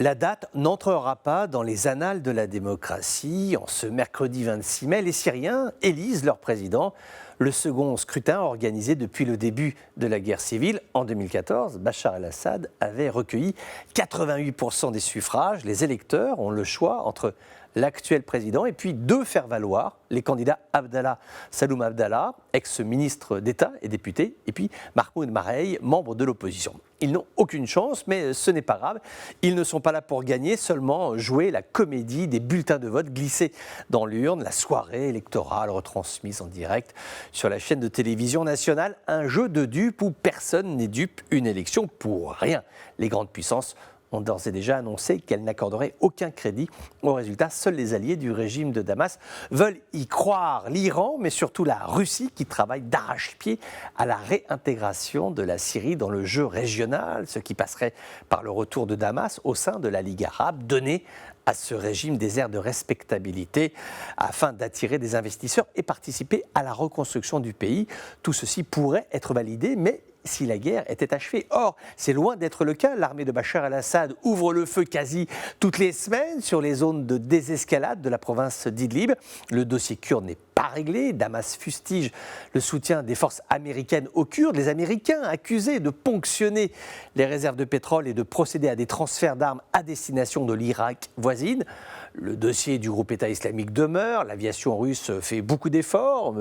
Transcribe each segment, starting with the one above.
La date n'entrera pas dans les annales de la démocratie. En ce mercredi 26 mai, les Syriens élisent leur président. Le second scrutin organisé depuis le début de la guerre civile. En 2014, Bachar el-Assad avait recueilli 88% des suffrages. Les électeurs ont le choix entre l'actuel président et puis deux faire-valoir, les candidats Abdallah Saloum Abdallah, ex-ministre d'État et député, et puis Mahmoud Marei, membre de l'opposition. Ils n'ont aucune chance, mais ce n'est pas grave. Ils ne sont pas là pour gagner, seulement jouer la comédie des bulletins de vote glissés dans l'urne, la soirée électorale retransmise en direct sur la chaîne de télévision nationale. Un jeu de dupes où personne n'est dupe, une élection pour rien. Les grandes puissances ont d'ores et déjà annoncé qu'elles n'accorderaient aucun crédit au résultat. Seuls les alliés du régime de Damas veulent y croire. L'Iran, mais surtout la Russie, qui travaille d'arrache-pied à la réintégration de la Syrie dans le jeu régional, ce qui passerait par le retour de Damas au sein de la Ligue arabe, donner à ce régime des airs de respectabilité afin d'attirer des investisseurs et participer à la reconstruction du pays. Tout ceci pourrait être validé, mais si la guerre était achevée. Or, c'est loin d'être le cas. L'armée de Bachar el-Assad ouvre le feu quasi toutes les semaines sur les zones de désescalade de la province d'Idlib. Le dossier kurde n'est pas réglé. Damas fustige le soutien des forces américaines aux Kurdes. Les Américains accusés de ponctionner les réserves de pétrole et de procéder à des transferts d'armes à destination de l'Irak voisine. Le dossier du groupe État islamique demeure. L'aviation russe fait beaucoup d'efforts,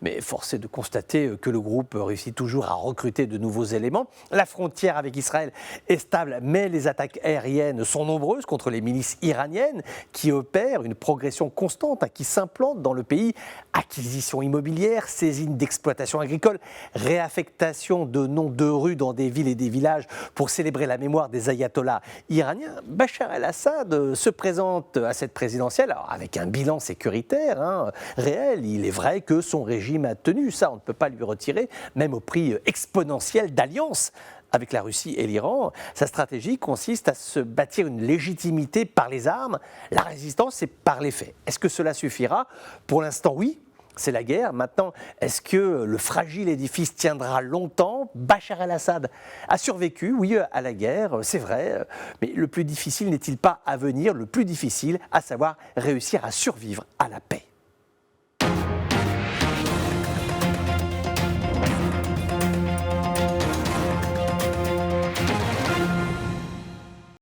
mais force est de constater que le groupe réussit toujours à recruter de nouveaux éléments. La frontière avec Israël est stable, mais les attaques aériennes sont nombreuses contre les milices iraniennes qui opèrent une progression constante, qui s'implantent dans le pays. Acquisition immobilière, saisine d'exploitation agricole, réaffectation de noms de rues dans des villes et des villages pour célébrer la mémoire des ayatollahs iraniens. Bachar el-Assad se présente à cette présidentielle alors avec un bilan sécuritaire réel. Il est vrai que son régime a tenu, ça on ne peut pas lui retirer, même au prix exponentiel d'alliance avec la Russie et l'Iran. Sa stratégie consiste à se bâtir une légitimité par les armes. La résistance, c'est par les faits. Est-ce que cela suffira? Pour l'instant, oui. C'est la guerre. Maintenant, est-ce que le fragile édifice tiendra longtemps? Bachar el-Assad a survécu, oui, à la guerre, c'est vrai. Mais le plus difficile n'est-il pas à venir? Le plus difficile, à savoir réussir à survivre à la paix.